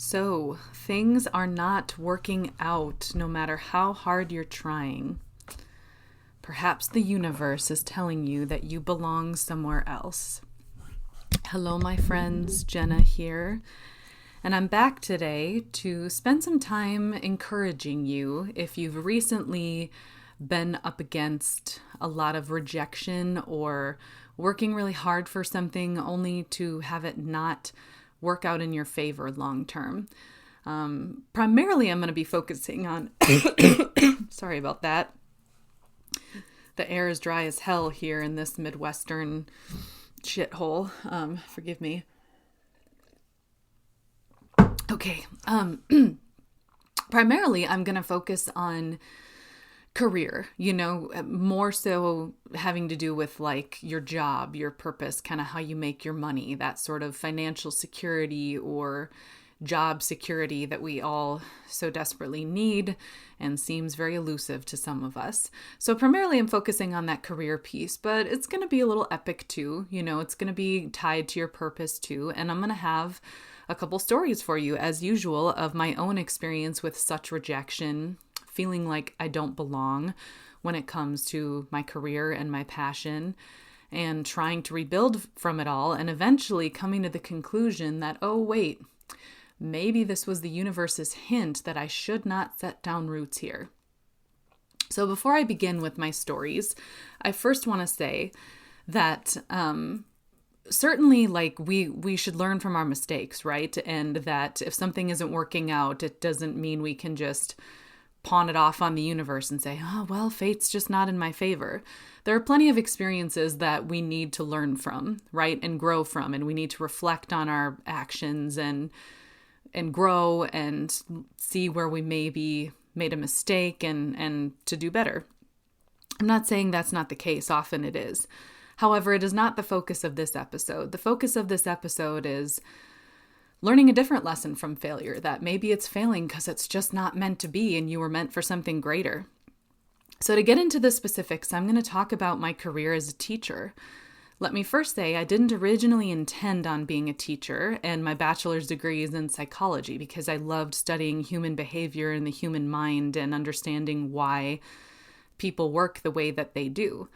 So, things are not working out no matter how hard you're trying. Perhaps the universe is telling you that you belong somewhere else. Hello, my friends, Jenna here. And I'm back today to spend some time encouraging you if you've recently been up against a lot of rejection or working really hard for something only to have it not work out in your favor long term. Primarily, I'm going to be focusing on, sorry about that. The air is dry as hell here in this Midwestern shithole. Forgive me. Okay. Primarily, I'm going to focus on career, more so having to do with like your job, your purpose, kind of how you make your money, that sort of financial security or job security that we all so desperately need and seems very elusive to some of us. So primarily I'm focusing on that career piece, but it's going to be a little epic too. It's going to be tied to your purpose too. And I'm going to have a couple stories for you as usual of my own experience with such rejection, feeling like I don't belong when it comes to my career and my passion, and trying to rebuild from it all, and eventually coming to the conclusion that, oh, wait, maybe this was the universe's hint that I should not set down roots here. So before I begin with my stories, I first want to say that certainly like we should learn from our mistakes, right? And that if something isn't working out, it doesn't mean we can just pawn it off on the universe and say, oh, well, fate's just not in my favor. There are plenty of experiences that we need to learn from, right? And grow from, and we need to reflect on our actions and grow and see where we maybe made a mistake and to do better. I'm not saying that's not the case. Often it is. However, it is not the focus of this episode. The focus of this episode is learning a different lesson from failure, that maybe it's failing because it's just not meant to be and you were meant for something greater. So to get into the specifics, I'm going to talk about my career as a teacher. Let me first say I didn't originally intend on being a teacher, and my bachelor's degree is in psychology because I loved studying human behavior and the human mind and understanding why people work the way that they do.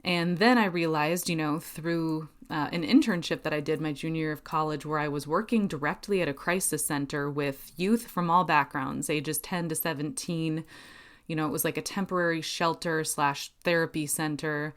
And then I realized, through an internship that I did my junior year of college, where I was working directly at a crisis center with youth from all backgrounds, ages 10 to 17. It was like a temporary shelter / therapy center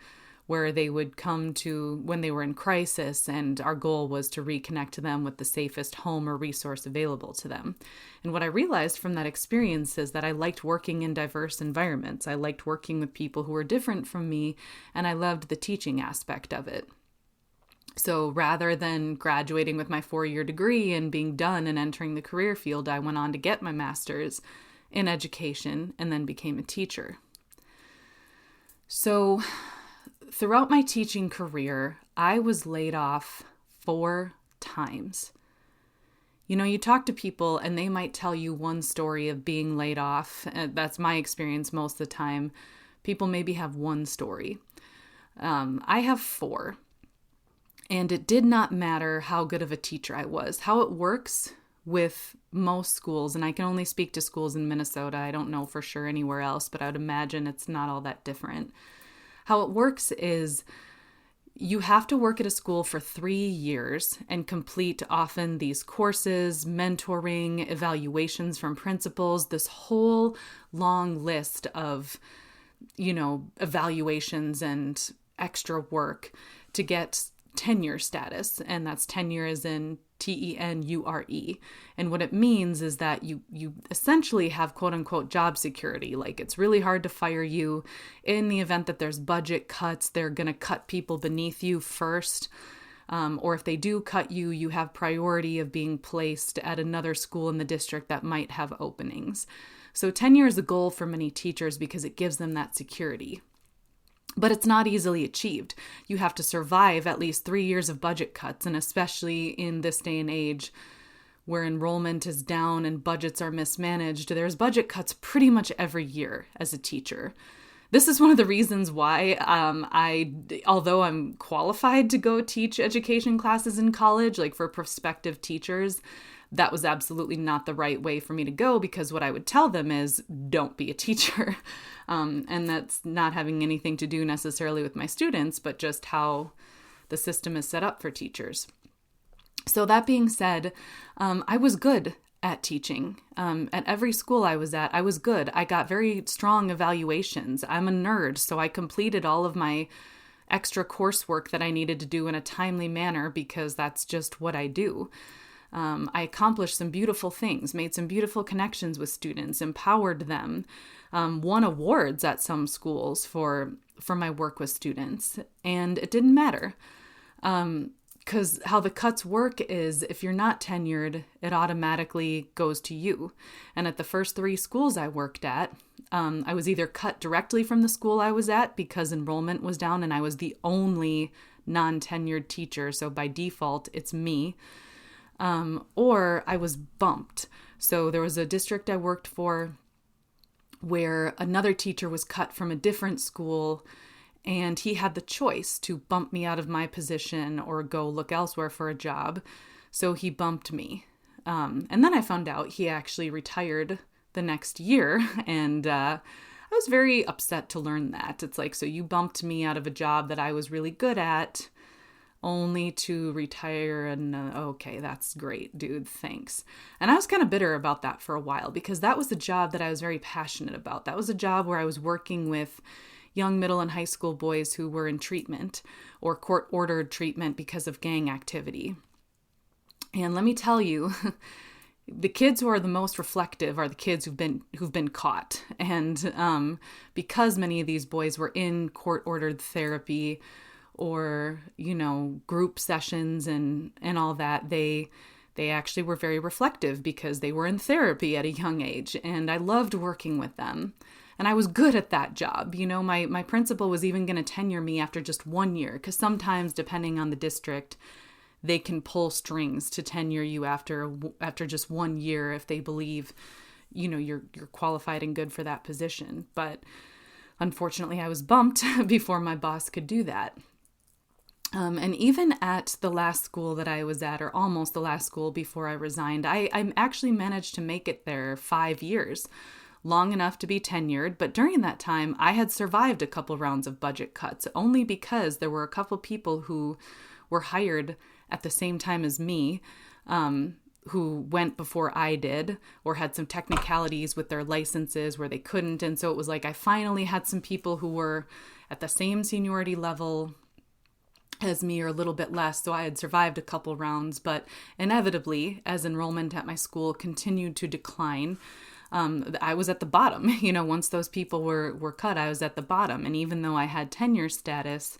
where they would come to when they were in crisis, and our goal was to reconnect them with the safest home or resource available to them. And what I realized from that experience is that I liked working in diverse environments. I liked working with people who were different from me, and I loved the teaching aspect of it. So rather than graduating with my 4-year degree and being done and entering the career field, I went on to get my master's in education and then became a teacher. So throughout my teaching career, I was laid off 4 times. You talk to people and they might tell you one story of being laid off. That's my experience most of the time. People maybe have one story. I have 4. And it did not matter how good of a teacher I was. How it works with most schools, and I can only speak to schools in Minnesota. I don't know for sure anywhere else, but I would imagine it's not all that different. How it works is you have to work at a school for 3 years and complete often these courses, mentoring, evaluations from principals, this whole long list of, evaluations and extra work to get tenure status. And that's tenure as in TENURE. And what it means is that you essentially have quote unquote job security. Like it's really hard to fire you in the event that there's budget cuts. They're going to cut people beneath you first. Or if they do cut you, you have priority of being placed at another school in the district that might have openings. So tenure is a goal for many teachers because it gives them that security. But it's not easily achieved. You have to survive at least 3 years of budget cuts, and especially in this day and age where enrollment is down and budgets are mismanaged, there's budget cuts pretty much every year as a teacher. This is one of the reasons why although I'm qualified to go teach education classes in college, like for prospective teachers, that was absolutely not the right way for me to go, because what I would tell them is, don't be a teacher. And that's not having anything to do necessarily with my students, but just how the system is set up for teachers. So that being said, I was good at teaching. At every school I was at, I was good. I got very strong evaluations. I'm a nerd, so I completed all of my extra coursework that I needed to do in a timely manner, because that's just what I do. I accomplished some beautiful things, made some beautiful connections with students, empowered them, won awards at some schools for my work with students, and it didn't matter. Because how the cuts work is, if you're not tenured, it automatically goes to you. And at the first 3 schools I worked at, I was either cut directly from the school I was at because enrollment was down and I was the only non-tenured teacher, so by default, it's me. Or I was bumped. So there was a district I worked for where another teacher was cut from a different school, and he had the choice to bump me out of my position or go look elsewhere for a job. So he bumped me. And then I found out he actually retired the next year, and I was very upset to learn that. It's like, so you bumped me out of a job that I was really good at, only to retire, and okay, that's great, dude, thanks. And I was kind of bitter about that for a while, because that was the job that I was very passionate about. That was a job where I was working with young middle and high school boys who were in treatment or court-ordered treatment because of gang activity. And let me tell you, the kids who are the most reflective are the kids who've been caught. And because many of these boys were in court-ordered therapy or, group sessions and all that, they actually were very reflective because they were in therapy at a young age. And I loved working with them. And I was good at that job. My principal was even going to tenure me after just 1 year, because sometimes, depending on the district, they can pull strings to tenure you after just 1 year if they believe, you're qualified and good for that position. But unfortunately, I was bumped before my boss could do that. And even at the last school that I was at, or almost the last school before I resigned, I actually managed to make it there 5 years. Long enough to be tenured, but during that time, I had survived a couple rounds of budget cuts, only because there were a couple people who were hired at the same time as me, who went before I did, or had some technicalities with their licenses where they couldn't. And so it was like I finally had some people who were at the same seniority level as me, or a little bit less. So I had survived a couple rounds, but inevitably, as enrollment at my school continued to decline, I was at the bottom. Once those people were cut, I was at the bottom. And even though I had tenure status,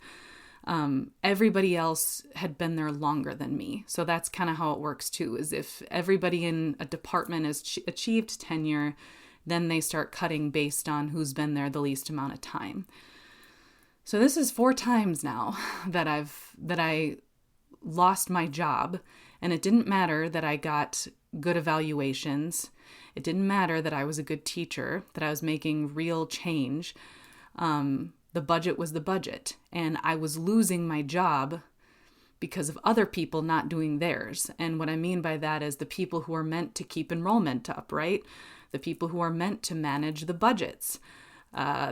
everybody else had been there longer than me. So that's kind of how it works too, is if everybody in a department has achieved tenure, then they start cutting based on who's been there the least amount of time. So this is 4 times now that I lost my job, and it didn't matter that I got good evaluations. It didn't matter that I was a good teacher, that I was making real change. The budget was the budget, and I was losing my job because of other people not doing theirs. And what I mean by that is the people who are meant to keep enrollment up, right? The people who are meant to manage the budgets.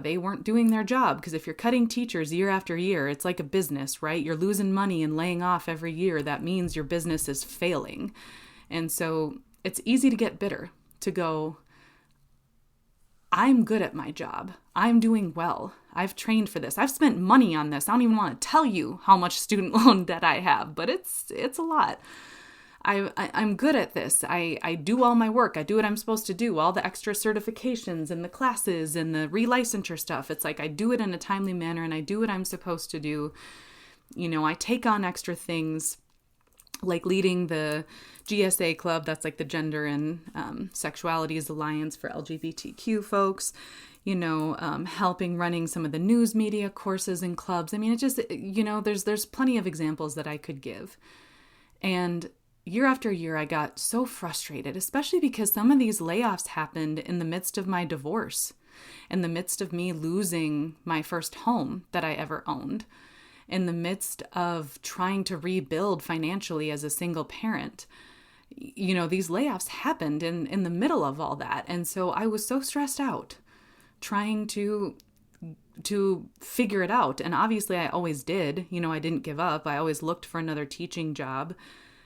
They weren't doing their job, because if you're cutting teachers year after year, it's like a business, right? You're losing money and laying off every year. That means your business is failing. And so it's easy to get bitter, to go, I'm good at my job. I'm doing well. I've trained for this. I've spent money on this. I don't even want to tell you how much student loan debt I have, but it's a lot. I'm good at this. I do all my work. I do what I'm supposed to do, all the extra certifications and the classes and the relicensure stuff. It's like I do it in a timely manner and I do what I'm supposed to do. I take on extra things, like leading the GSA club, that's like the Gender and Sexualities Alliance for LGBTQ folks, helping running some of the news media courses and clubs. I mean, it just, there's plenty of examples that I could give. And year after year, I got so frustrated, especially because some of these layoffs happened in the midst of my divorce, in the midst of me losing my first home that I ever owned, in the midst of trying to rebuild financially as a single parent. these layoffs happened in the middle of all that. And so I was so stressed out trying to figure it out. And obviously I always did. I didn't give up. I always looked for another teaching job,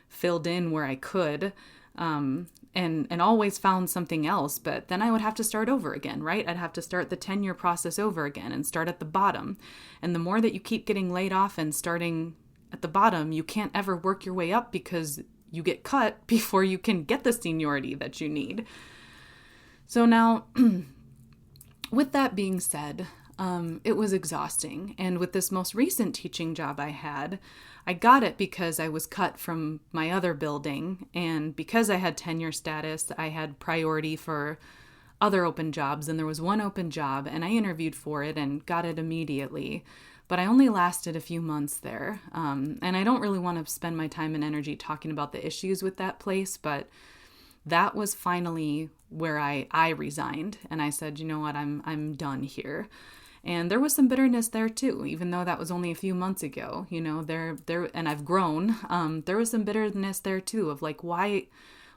filled in where I could, and always found something else. But then I would have to start over again, right? I'd have to start the tenure process over again and start at the bottom. And the more that you keep getting laid off and starting at the bottom, you can't ever work your way up because you get cut before you can get the seniority that you need. So now, with that being said, it was exhausting. And with this most recent teaching job I got it because I was cut from my other building. And because I had tenure status, I had priority for other open jobs. And there was one open job and I interviewed for it and got it immediately. But I only lasted a few months there. And I don't really want to spend my time and energy talking about the issues with that place, but that was finally where I resigned. And I said, you know what, I'm done here. And there was some bitterness there too, even though that was only a few months ago, there, and I've grown. There was some bitterness there too of like, why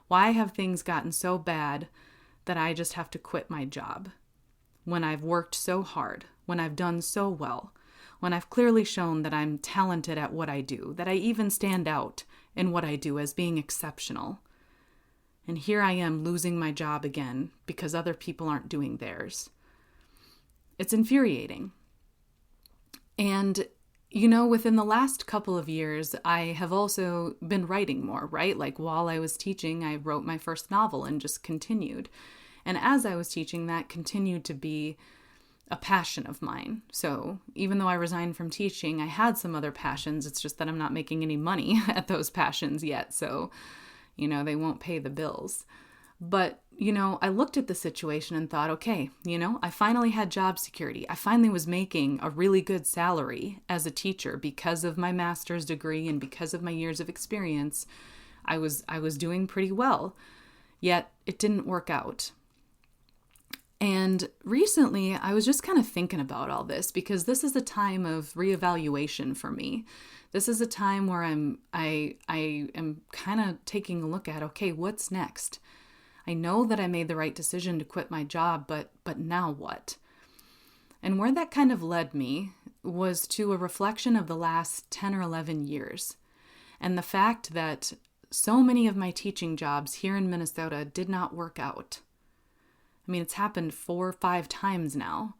have things gotten so bad that I just have to quit my job when I've worked so hard, when I've done so well, when I've clearly shown that I'm talented at what I do, that I even stand out in what I do as being exceptional. And here I am losing my job again because other people aren't doing theirs. It's infuriating. And, within the last couple of years, I have also been writing more, right? Like while I was teaching, I wrote my first novel and just continued. And as I was teaching, that continued to be a passion of mine. So even though I resigned from teaching, I had some other passions. It's just that I'm not making any money at those passions yet. So, they won't pay the bills. But, I looked at the situation and thought, okay, I finally had job security. I finally was making a really good salary as a teacher because of my master's degree and because of my years of experience. I was doing pretty well, yet it didn't work out. And recently I was just kind of thinking about all this because this is a time of reevaluation for me. This is a time where I am kind of taking a look at, okay, what's next? I know that I made the right decision to quit my job, but now what? And where that kind of led me was to a reflection of the last 10 or 11 years. And the fact that so many of my teaching jobs here in Minnesota did not work out. I mean, it's happened 4 or 5 times now,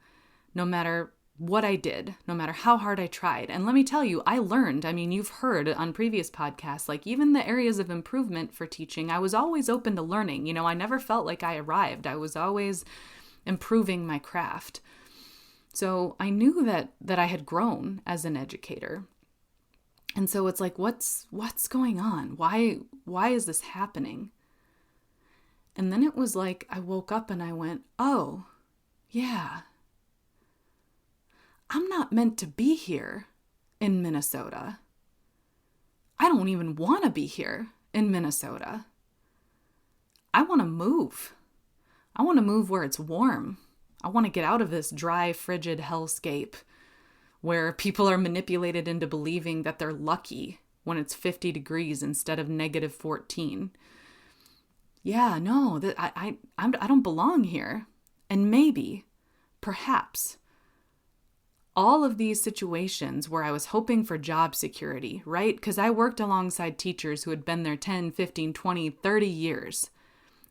no matter what I did, no matter how hard I tried. And let me tell you, I learned. I mean, you've heard on previous podcasts, like even the areas of improvement for teaching, I was always open to learning. I never felt like I arrived. I was always improving my craft. So I knew that I had grown as an educator. And so it's like, what's going on? Why is this happening? And then it was like, I woke up and I went, oh, yeah. I'm not meant to be here in Minnesota. I don't even want to be here in Minnesota. I want to move. I want to move where it's warm. I want to get out of this dry, frigid hellscape where people are manipulated into believing that they're lucky when it's 50 degrees instead of negative 14. Yeah, no, I don't belong here. And maybe, perhaps, all of these situations where I was hoping for job security, right? Because I worked alongside teachers who had been there 10, 15, 20, 30 years.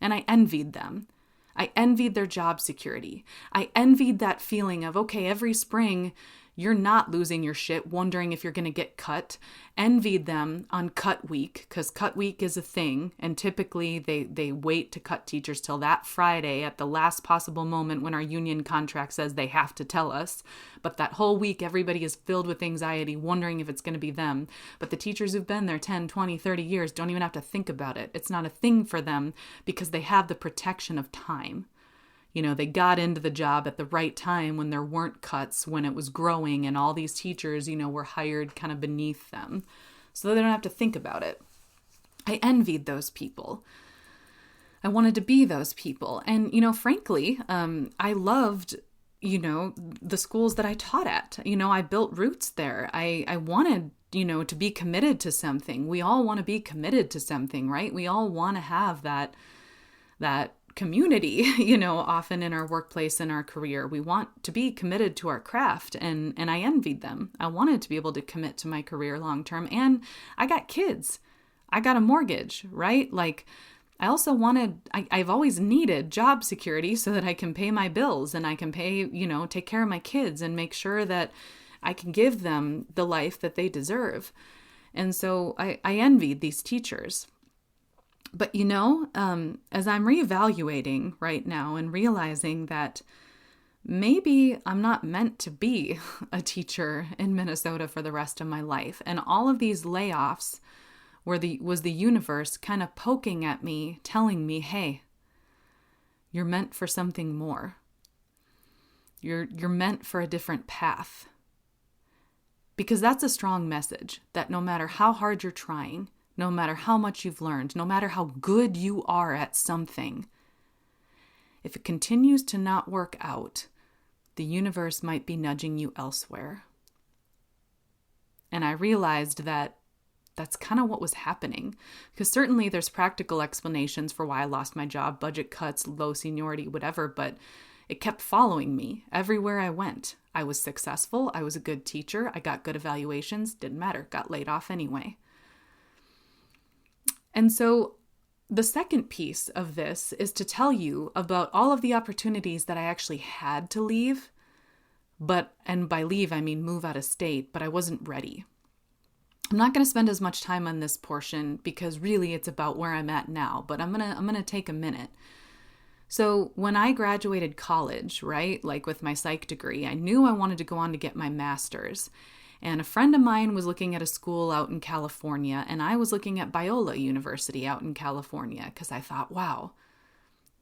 And I envied them. I envied their job security. I envied that feeling of, okay, every spring you're not losing your shit, wondering if you're going to get cut. Envied them on cut week, because cut week is a thing. And typically they wait to cut teachers till that Friday at the last possible moment when our union contract says they have to tell us. But that whole week, everybody is filled with anxiety, wondering if it's going to be them. But the teachers who've been there 10, 20, 30 years don't even have to think about it. It's not a thing for them because they have the protection of time. They got into the job at the right time when there weren't cuts, when it was growing and all these teachers, were hired kind of beneath them. So they don't have to think about it. I envied those people. I wanted to be those people. And, frankly, I loved, the schools that I taught at. I built roots there. I wanted, to be committed to something. We all want to be committed to something, right? We all want to have that community, often in our workplace and our career. We want to be committed to our craft, and I envied them. I wanted to be able to commit to my career long term, and I got kids. I got a mortgage, right? Like, I also I've always needed job security so that I can pay my bills and I can pay, take care of my kids and make sure that I can give them the life that they deserve. And so I envied these teachers. But, as I'm reevaluating right now and realizing that maybe I'm not meant to be a teacher in Minnesota for the rest of my life, and all of these layoffs was the universe kind of poking at me, telling me, hey, you're meant for something more. You're meant for a different path. Because that's a strong message, that no matter how hard you're trying, no matter how much you've learned, no matter how good you are at something, if it continues to not work out, the universe might be nudging you elsewhere. And I realized that that's kind of what was happening, because certainly there's practical explanations for why I lost my job, budget cuts, low seniority, whatever, but it kept following me everywhere I went. I was successful. I was a good teacher. I got good evaluations. Didn't matter. Got laid off anyway. And so the second piece of this is to tell you about all of the opportunities that I actually had to leave, and by leave, I mean move out of state, but I wasn't ready. I'm not going to spend as much time on this portion because really it's about where I'm at now, but I'm going to take a minute. So when I graduated college, right, like with my psych degree, I knew I wanted to go on to get my master's. And a friend of mine was looking at a school out in California, and I was looking at Biola University out in California because I thought, wow,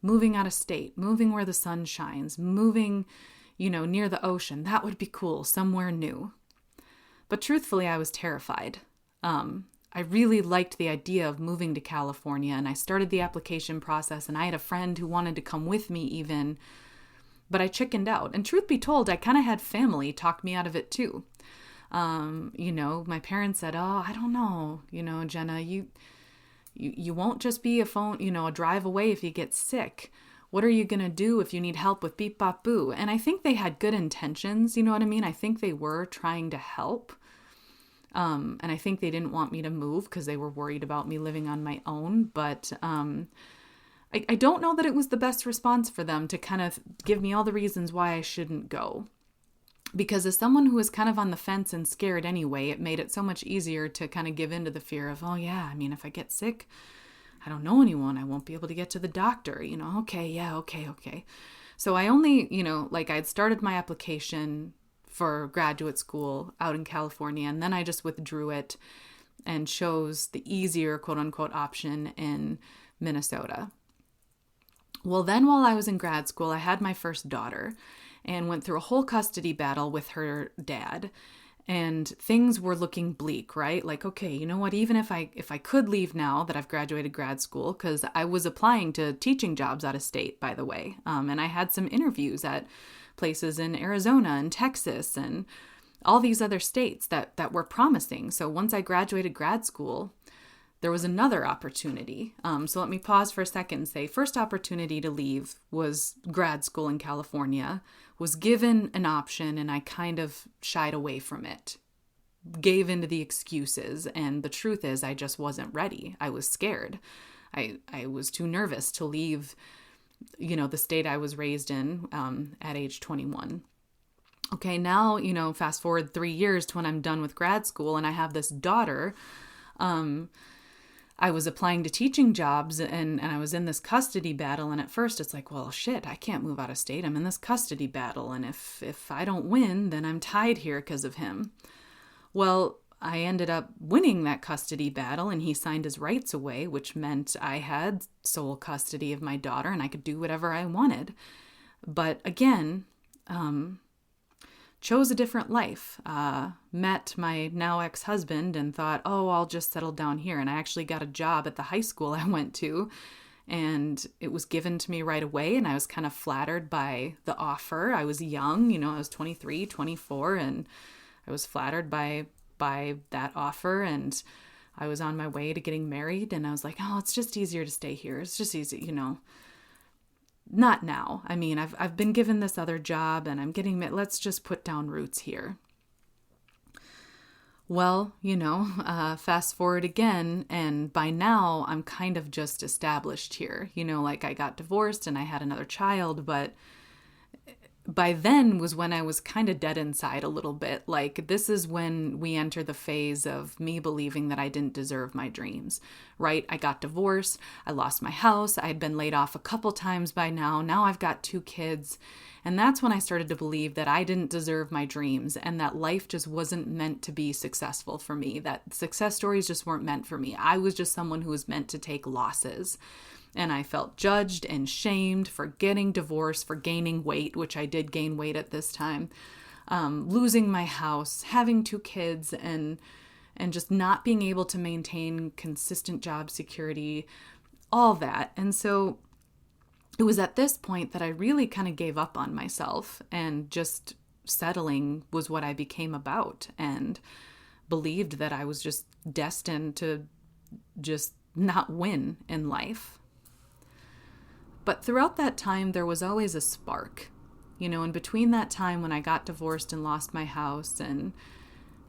moving out of state, moving where the sun shines, moving, near the ocean, that would be cool, somewhere new. But truthfully, I was terrified. I really liked the idea of moving to California, and I started the application process, and I had a friend who wanted to come with me even, but I chickened out. And truth be told, I kind of had family talk me out of it too. My parents said, oh, I don't know, Jenna, you won't just be a drive away if you get sick. What are you going to do if you need help with beep bop boo? And I think they had good intentions, you know what I mean? I think they were trying to help. And I think they didn't want me to move because they were worried about me living on my own. But I don't know that it was the best response for them to kind of give me all the reasons why I shouldn't go. Because as someone who was kind of on the fence and scared anyway, it made it so much easier to kind of give in to the fear of, oh yeah, I mean, if I get sick, I don't know anyone. I won't be able to get to the doctor, okay. So I only, I'd started my application for graduate school out in California, and then I just withdrew it and chose the easier, quote unquote, option in Minnesota. Well, then while I was in grad school, I had my first daughter and went through a whole custody battle with her dad. And things were looking bleak, right? Like, okay, you know what? Even if I could leave now that I've graduated grad school, because I was applying to teaching jobs out of state, by the way. And I had some interviews at places in Arizona and Texas and all these other states that were promising. So once I graduated grad school, there was another opportunity. So let me pause for a second and say, first opportunity to leave was grad school in California, was given an option, and I kind of shied away from it, gave into the excuses. And the truth is, I just wasn't ready. I was scared. I was too nervous to leave, the state I was raised in at age 21. Okay, now, fast forward 3 years to when I'm done with grad school and I have this daughter. I was applying to teaching jobs and I was in this custody battle. And at first it's like, well, shit, I can't move out of state. I'm in this custody battle. And if I don't win, then I'm tied here because of him. Well, I ended up winning that custody battle and he signed his rights away, which meant I had sole custody of my daughter and I could do whatever I wanted. But again, chose a different life, met my now ex-husband and thought, oh, I'll just settle down here. And I actually got a job at the high school I went to and it was given to me right away. And I was kind of flattered by the offer. I was young, I was 23, 24, and I was flattered by by that offer, and I was on my way to getting married, and I was like, oh, it's just easier to stay here. It's just easy, Not now. I mean, I've been given this other job and I'm getting, let's just put down roots here. Well, fast forward again, and by now I'm kind of just established here. Like I got divorced and I had another child, but by then was when I was kind of dead inside a little bit. Like, this is when we enter the phase of me believing that I didn't deserve my dreams, right? I got divorced. I lost my house. I had been laid off a couple times by now. Now I've got 2 kids. And that's when I started to believe that I didn't deserve my dreams and that life just wasn't meant to be successful for me, that success stories just weren't meant for me. I was just someone who was meant to take losses. And I felt judged and shamed for getting divorced, for gaining weight, which I did gain weight at this time, losing my house, having 2 kids, and just not being able to maintain consistent job security, all that. And so it was at this point that I really kind of gave up on myself, and just settling was what I became about, and believed that I was just destined to just not win in life. But throughout that time, there was always a spark, in between that time when I got divorced and lost my house and,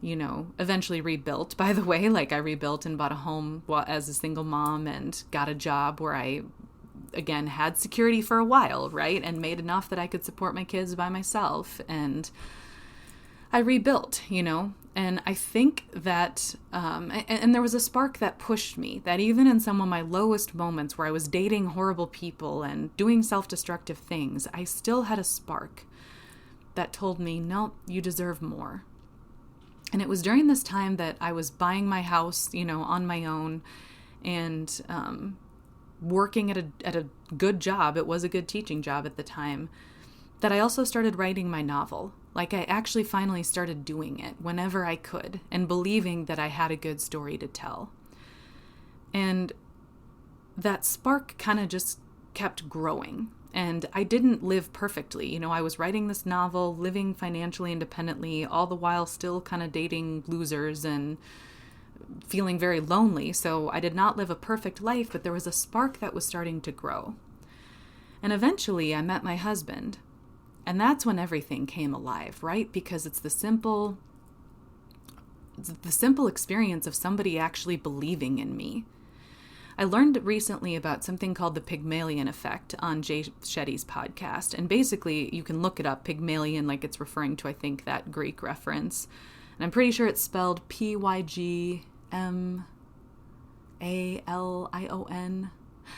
eventually rebuilt, by the way, like I rebuilt and bought a home as a single mom and got a job where I, again, had security for a while, right? And made enough that I could support my kids by myself. And I rebuilt, and I think that, and there was a spark that pushed me, that even in some of my lowest moments where I was dating horrible people and doing self-destructive things, I still had a spark that told me, no, you deserve more. And it was during this time that I was buying my house, on my own, and working at a good job. It was a good teaching job at the time, that I also started writing my novel. Like, I actually finally started doing it whenever I could and believing that I had a good story to tell. And that spark kind of just kept growing. And I didn't live perfectly. I was writing this novel, living financially independently, all the while still kind of dating losers and feeling very lonely. So I did not live a perfect life, but there was a spark that was starting to grow. And eventually I met my husband. And that's when everything came alive, right? Because it's the simple experience of somebody actually believing in me. I learned recently about something called the Pygmalion effect on Jay Shetty's podcast. And basically, you can look it up, Pygmalion, like it's referring to, I think, that Greek reference. And I'm pretty sure it's spelled Pygmalion.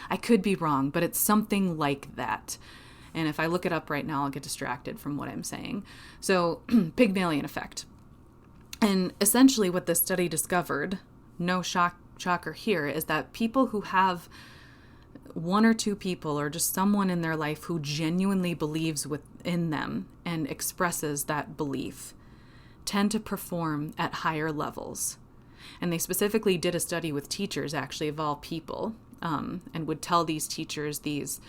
I could be wrong, but it's something like that. And if I look it up right now, I'll get distracted from what I'm saying. So, Pygmalion effect. And essentially what this study discovered, no shocker here, is that people who have 1 or 2 people or just someone in their life who genuinely believes within them and expresses that belief tend to perform at higher levels. And they specifically did a study with teachers, actually, of all people, and would tell these teachers this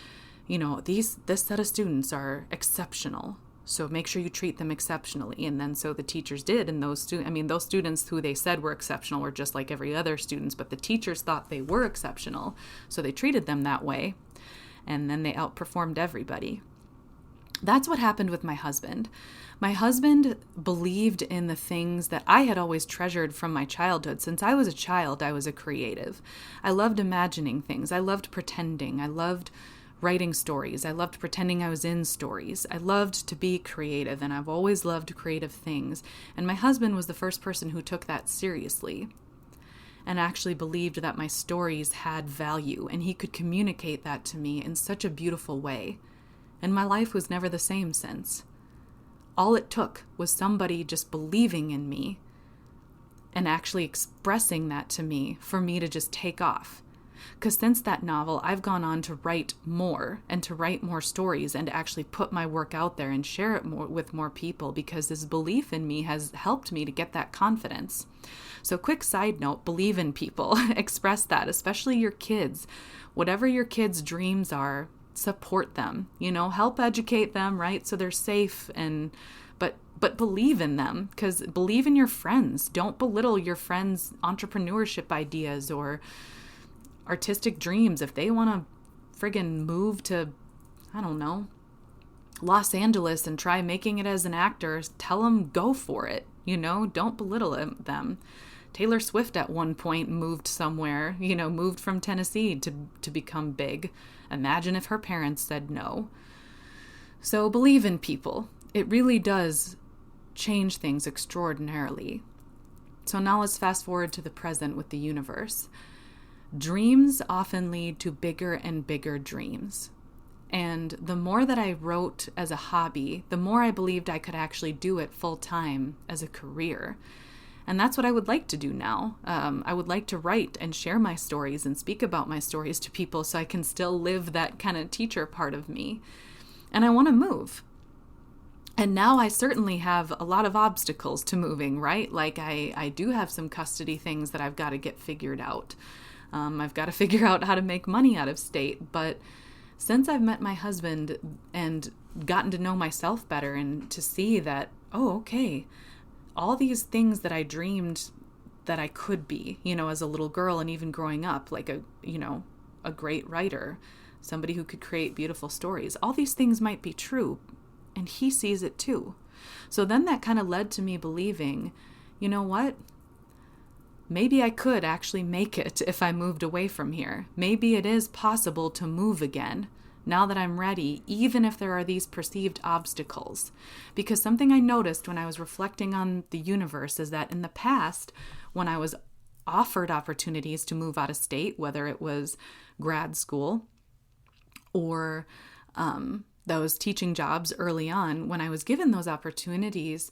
set of students are exceptional, so make sure you treat them exceptionally. And then so the teachers did, and those students who they said were exceptional were just like every other students, but the teachers thought they were exceptional, so they treated them that way, and then they outperformed everybody. That's what happened with my husband. My husband believed in the things that I had always treasured from my childhood. Since I was a child, I was a creative. I loved imagining things. I loved pretending. I loved writing stories. I loved pretending I was in stories. I loved to be creative, and I've always loved creative things. And my husband was the first person who took that seriously and actually believed that my stories had value, and he could communicate that to me in such a beautiful way. And my life was never the same since. All it took was somebody just believing in me and actually expressing that to me for me to just take off. Because since that novel, I've gone on to write more and to write more stories and to actually put my work out there and share it more with more people, because this belief in me has helped me to get that confidence. So quick side note, believe in people. Express that, especially your kids. Whatever your kids' dreams are, support them, help educate them, right? So they're safe and but believe in them, because believe in your friends. Don't belittle your friends' entrepreneurship ideas or artistic dreams. If they want to friggin' move to, I don't know, Los Angeles and try making it as an actor, tell them go for it. Don't belittle them. Taylor Swift at one point moved somewhere, moved from Tennessee to become big. Imagine if her parents said no. So believe in people. It really does change things extraordinarily. So now let's fast forward to the present with the universe. Dreams often lead to bigger and bigger dreams. And the more that I wrote as a hobby, the more I believed I could actually do it full time as a career. And that's what I would like to do now. I would like to write and share my stories and speak about my stories to people so I can still live that kind of teacher part of me. And I want to move. And now I certainly have a lot of obstacles to moving, right? Like I do have some custody things that I've got to get figured out. I've got to figure out how to make money out of state. But since I've met my husband and gotten to know myself better and to see that, okay, all these things that I dreamed that I could be, as a little girl and even growing up, like a great writer, somebody who could create beautiful stories, all these things might be true. And he sees it too. So then that kind of led to me believing, you know what? Maybe I could actually make it if I moved away from here. Maybe it is possible to move again now that I'm ready, even if there are these perceived obstacles. Because something I noticed when I was reflecting on the universe is that in the past, when I was offered opportunities to move out of state, whether it was grad school or those teaching jobs early on, when I was given those opportunities,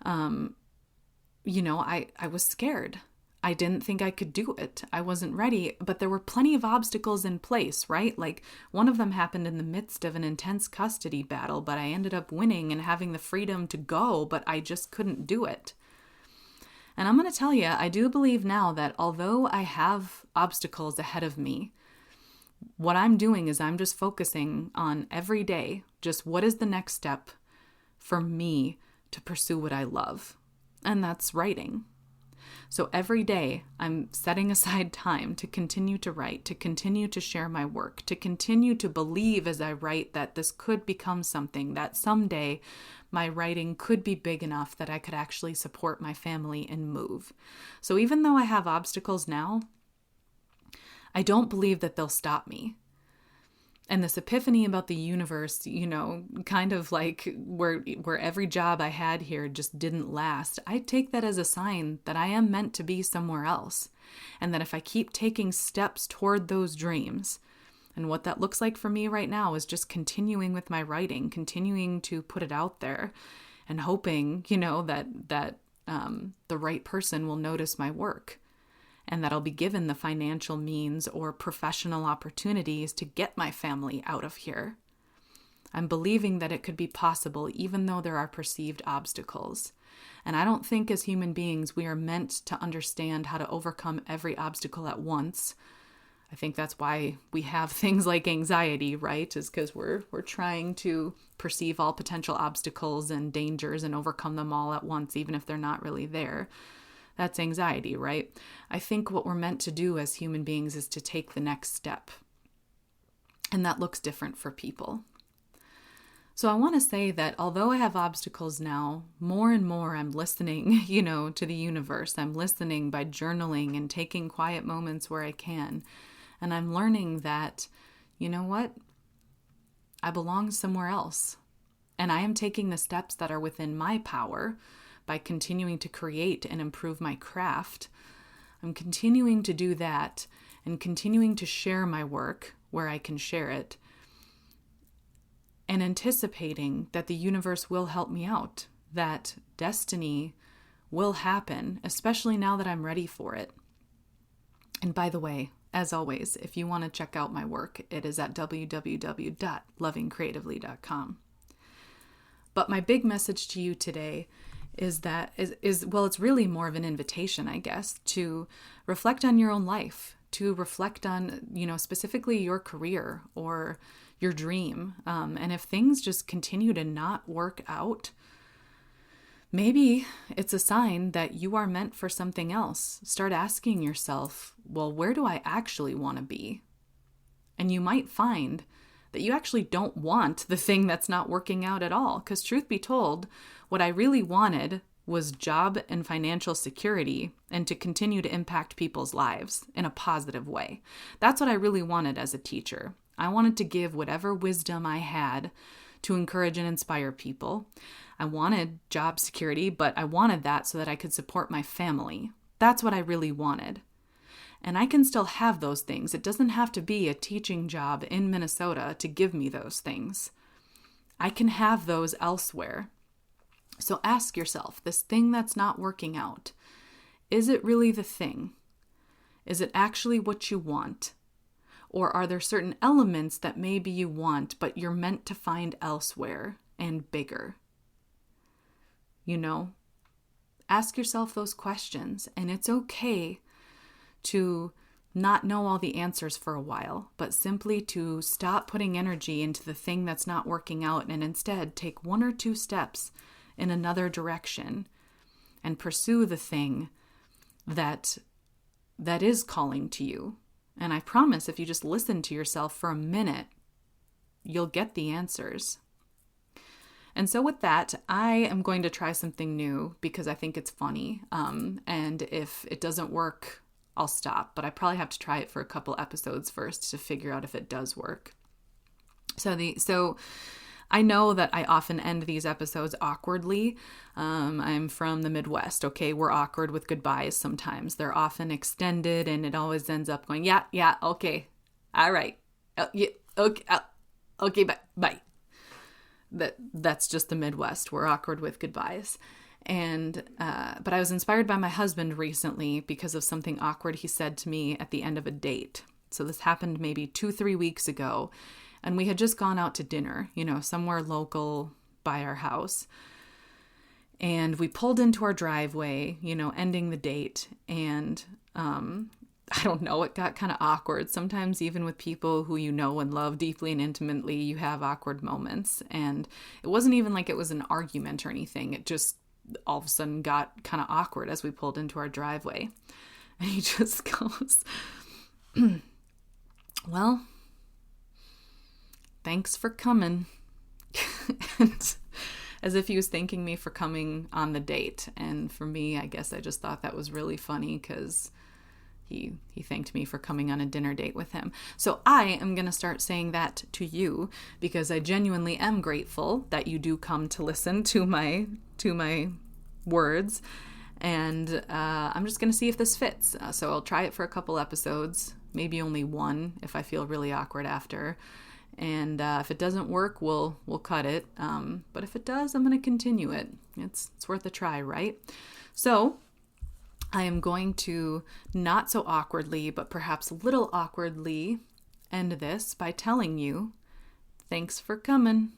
I was scared. I didn't think I could do it. I wasn't ready, but there were plenty of obstacles in place, right? Like one of them happened in the midst of an intense custody battle, but I ended up winning and having the freedom to go, but I just couldn't do it. And I'm going to tell you, I do believe now that although I have obstacles ahead of me, what I'm doing is I'm just focusing on every day, just what is the next step for me to pursue what I love? And that's writing. So every day I'm setting aside time to continue to write, to continue to share my work, to continue to believe as I write that this could become something, that someday my writing could be big enough that I could actually support my family and move. So even though I have obstacles now, I don't believe that they'll stop me. And this epiphany about the universe, kind of like where every job I had here just didn't last, I take that as a sign that I am meant to be somewhere else. And that if I keep taking steps toward those dreams, and what that looks like for me right now is just continuing with my writing, continuing to put it out there, and hoping, that the right person will notice my work. And that I'll be given the financial means or professional opportunities to get my family out of here. I'm believing that it could be possible even though there are perceived obstacles. And I don't think as human beings we are meant to understand how to overcome every obstacle at once. I think that's why we have things like anxiety, right? Is because we're trying to perceive all potential obstacles and dangers and overcome them all at once, even if they're not really there. That's anxiety, right? I think what we're meant to do as human beings is to take the next step. And that looks different for people. So I want to say that although I have obstacles now, more and more I'm listening, to the universe. I'm listening by journaling and taking quiet moments where I can. And I'm learning that, I belong somewhere else. And I am taking the steps that are within my power by continuing to create and improve my craft. I'm continuing to do that and continuing to share my work where I can share it and anticipating that the universe will help me out, that destiny will happen, especially now that I'm ready for it. And by the way, as always, if you want to check out my work, it is at www.lovingcreatively.com. But my big message to you today is that it's really more of an invitation, I guess, to reflect on your own life, to reflect on, specifically your career or your dream. And if things just continue to not work out, Maybe it's a sign that you are meant for something else. Start asking yourself, well, where do I actually want to be? And you might find that you actually don't want the thing that's not working out at all. Because truth be told, what I really wanted was job and financial security and to continue to impact people's lives in a positive way. That's what I really wanted as a teacher. I wanted to give whatever wisdom I had to encourage and inspire people. I wanted job security, but I wanted that so that I could support my family. That's what I really wanted. And I can still have those things. It doesn't have to be a teaching job in Minnesota to give me those things. I can have those elsewhere. So ask yourself, this thing that's not working out, is it really the thing? Is it actually what you want? Or are there certain elements that maybe you want, but you're meant to find elsewhere and bigger? You know, ask yourself those questions, and it's okay to not know all the answers for a while, but simply to stop putting energy into the thing that's not working out and instead take 1 or 2 steps in another direction and pursue the thing that is calling to you. And I promise if you just listen to yourself for a minute, you'll get the answers. And so with that, I am going to try something new because I think it's funny. And if it doesn't work, I'll stop. But I probably have to try it for a couple episodes first to figure out if it does work. So I know that I often end these episodes awkwardly. I'm from the Midwest, okay? We're awkward with goodbyes sometimes. They're often extended and it always ends up going, yeah, okay, all right. Yeah, okay, bye. That's just the Midwest. We're awkward with goodbyes. And but I was inspired by my husband recently because of something awkward he said to me at the end of a date. So this happened maybe 2-3 weeks ago. And we had just gone out to dinner, somewhere local by our house. And we pulled into our driveway, ending the date. And I don't know, it got kind of awkward. Sometimes even with people who you know and love deeply and intimately, you have awkward moments. And it wasn't even like it was an argument or anything. It just all of a sudden got kind of awkward as we pulled into our driveway. And he just goes, well, thanks for coming. And as if he was thanking me for coming on the date. And for me, I guess I just thought that was really funny because he thanked me for coming on a dinner date with him. So I am going to start saying that to you because I genuinely am grateful that you do come to listen to my words. And I'm just going to see if this fits. So I'll try it for a couple episodes, maybe only one if I feel really awkward after. And if it doesn't work, we'll cut it. But if it does, I'm going to continue it. It's worth a try, right? So I am going to not so awkwardly, but perhaps a little awkwardly end this by telling you, thanks for coming.